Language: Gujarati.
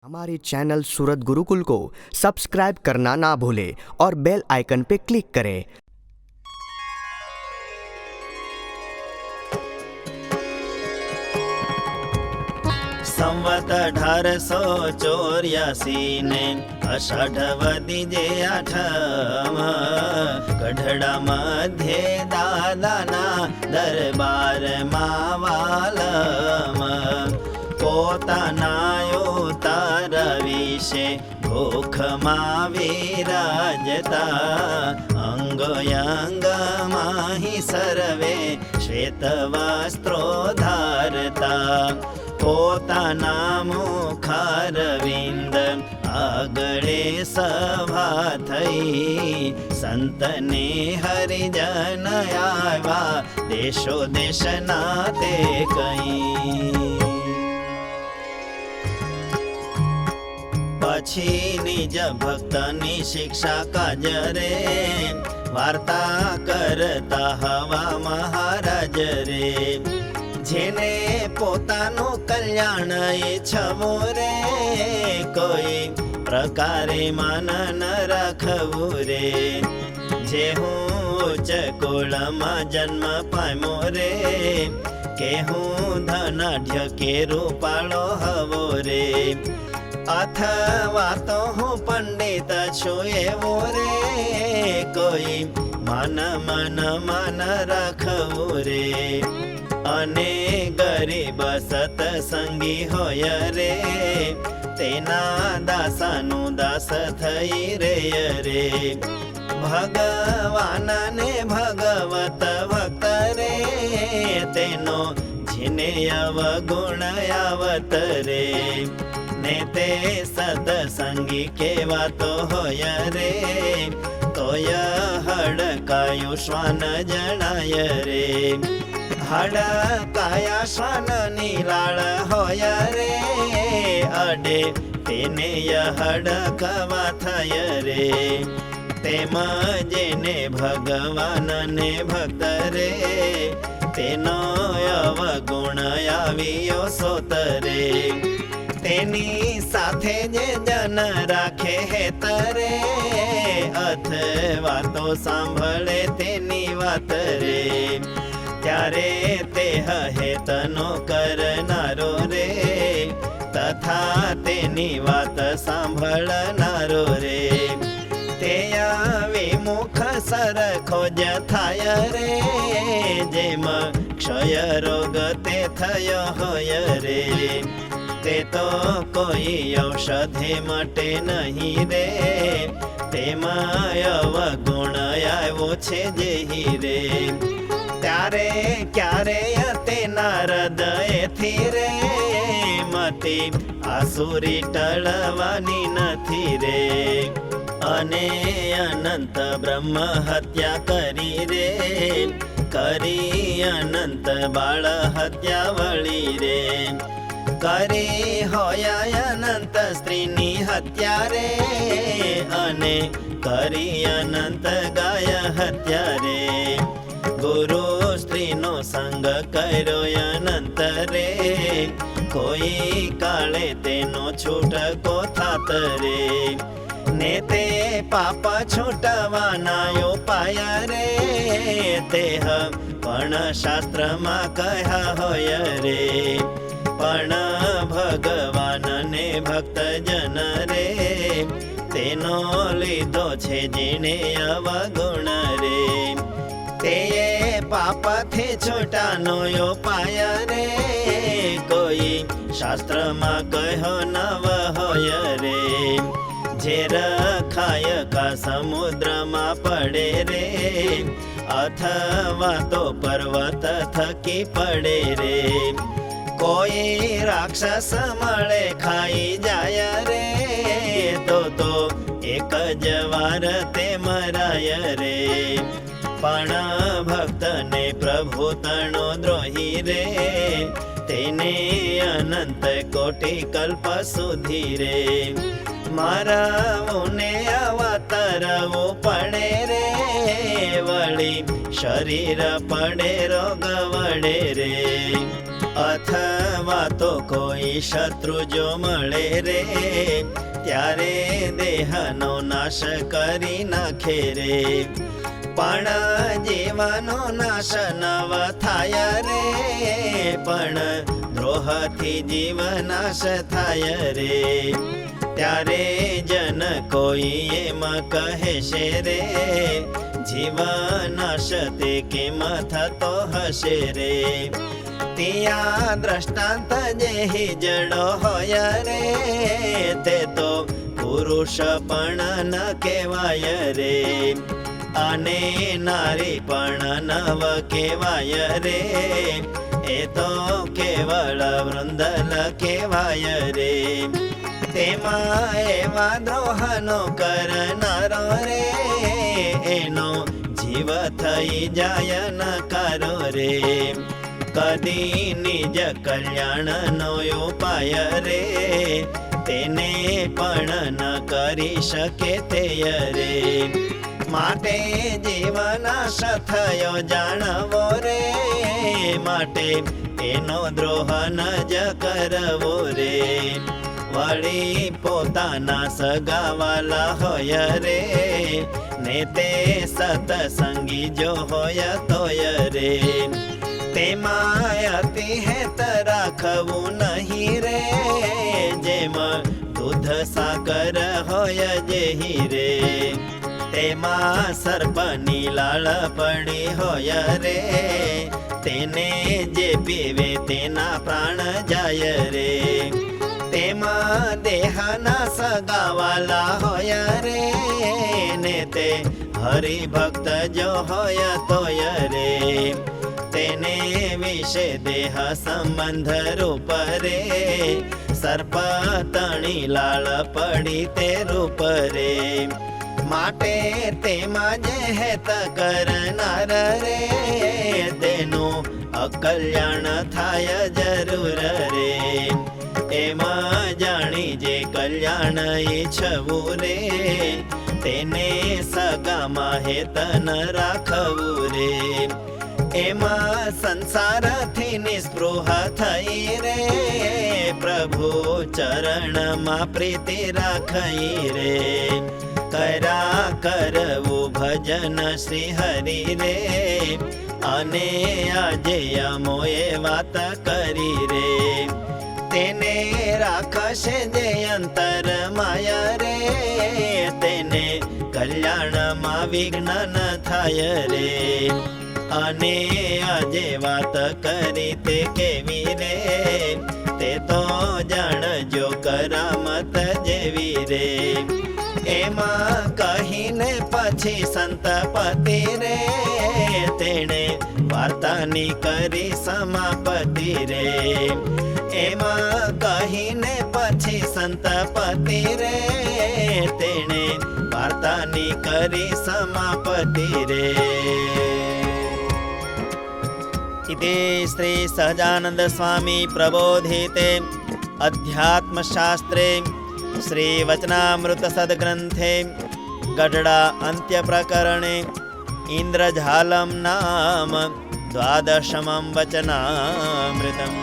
हमारे चैनल सूरत गुरुकुल को सब्सक्राइब करना ना भूलें और बेल आइकन पे क्लिक करें। संवत 1884 ने अषाढवदी जे आठम गढ़ड़ा मध्य दादाना दरबार मावालम पोताना उतार विषे भूखમાં વિરાજતા અંગોયંગમાહી સર્વે શ્વેત વસ્ત્રો ધારતા પોતાના મુખારવિંદ આગળે સભા થઈ સંતને હરિજન આવ્યા દેશો દેશના તે કઈ પછી નિજ ભક્તની શિક્ષા કાજરે વાર્તા કરતા હવા મહારાજ રે જેને પોતાનું કલ્યાણ ઈચ્છવો રે કોઈ પ્રકારે માન ન રાખવું રે જે હું ઉચ્ચ કુળમાં જન્મ પામ્યો રે કે હું ધનાઢ્ય કે રૂપાળો હવો રે अथवा तो हूँ पंडित छो एवो रे कोई मन मन मन रखवो रे अने गरीब सतसंगी होय रे तेना दासानु दास थई रे रे भगवान ने भगवत भक्त रे तेनो जिने अवगुण आवत रे ने ते सतसंगी केवातो होय रे तोय हडकायो श्वान जणाय रे हडकाया श्वान नीलाळ होय रे अडे तेने हडकवा थय रे तेम जेने भगवान ने भक्त रे तेनो अवगुण आवियो सोत रे तेनी साथे जे जन राखे हे तरे अथवा तो सांभळे तेनी वात रे त्यारे ते हेतनो करनारो रे तथा तेनी वात सांभळनारो रे ते विमुख सरखो ज थाय रे जेम क्षय रोग ते थयो होय रे ते तो कोई औषधे मटे नहीं रे तेमाय अवगुण આવ્યો છે જેહી રે ત્યારે ક્યારે તે નારદ એથી રે મતિ આસુરી ટળવાની નથી રે અને અનંત બ્રહ્મ હત્યા કરી રે કરી અનંત બાળ હત્યા વળી રે करे होया अनंत स्त्रीनी हत्या रे अने करी अनंत गाय हत्या रे गुरु स्त्रीनो संग कर्यो अनंत रे कोई काले तेनो छूटको थात रे ने ते पाप छूटवाना उपाय रे तेह पण शास्त्रमा कह्या होय रे पण भगवान ने भक्त जन रे तेनो लीधो छे जेने अवगुण रे ते पाप थी छूटानो उपाय रे कोई शास्त्र मा कहो नव होय रे जे रखाय का समुद्र मा पड़े रे अथवा तो पर्वत थकी पड़े रे कोई राक्षस मळे खाई जाय रे तो एक जवार ते मराय रे पण भक्त ने प्रभु तणो द्रोही रे तेने अनंत कोटि कल्प सुधी रे मारावोने अवतरवो पड़े रे वળી शरीर पड़े रोग वड़े रे અથવા તો કોઈ શત્રુ જો મળે રે, ત્યારે દેહનો નાશ કરી નાખે રે. પણ જીવનો નાશ નવ થાય રે, પણ દ્રોહથી જીવ નાશ થાય રે. ત્યારે જન કોઈ એમ કહેશે રે, જીવનાશ તે કેમ થતો હશે રે. ત્યાં દ્રષ્ટાંત જે જડો હોય રે, તે તો પુરુષ પણ ન કહેવાય રે. અને નારી પણ નવ કહેવાય રે, એ તો કેવળ વૃંદલ કહેવાય રે. તેમાં એવા દ્રોહનો કરનારો રે, એનો જીવ થઈ જાય નકારો રે. કદી નિજ કલ્યાણનો ઉપાય રે, તેને પણ ન કરી શકે તે રે. માટે જીવનાશ થયો જાણવો રે, માટે એનો દ્રોહ ન જ કરવો રે. વળી પોતાના સગાવાલા હોય રે, ને તે સતસંગી જો હોય તોય રે. તેમાં અતિ હેત રાખવું નહીં રે, જેમાં દૂધ સાકર હોય જેહી રે. તેમાં સર્પની લાળ પડી હોય રે, તેને જે પીવે તેના પ્રાણ જાય રે. તેમાં દેહના સગાવાલા હોય રે, ને તે હરિભક્ત જો હોય તોય રે. તેને વિશે દેહ સંબંધ રૂપ રે, સર્પ તણી લાળ પડી તે રૂપ રે. માટે તેમાં જે હેત કરનાર રે, તેનું અકલ્યાણ થાય જરૂર રે. એમાં જાણી જે કલ્યાણ ઈચ્છવું રે, તેને સગામાં હેત ન રાખવું રે. એમાં સંસારથી નિસ્પૃહ થઈ રે, પ્રભુ ચરણમાં પ્રીતિ રાખી રે. કર્યા કરવું ભજન શ્રી હરિ રે, અને આજે અમોએ વાત કરી રે. તેને રાખશે જે અંતર માયા રે, તેને કલ્યાણમાં વિઘ્ન ન થાય રે. અને આજે વાત કરી તે કેવી રે, તે તો જાણજો કરામત જેવી રે. એમાં કહીને પછી સંતપતિ રે, તેણે વાર્તાની કરી સમાપતિ રે. એમાં કહીને પછી સંતપતિ રે, તેણે વાર્તાની કરી સમાપતિ રે. इति श्री सहजानंद स्वामी प्रबोधिते अध्यात्मशास्त्रे श्री वचनामृत सद्ग्रंथे गढ़ड़ा अंत्य प्रकरणे इंद्रजालम नाम द्वादशमं वचनामृतम्।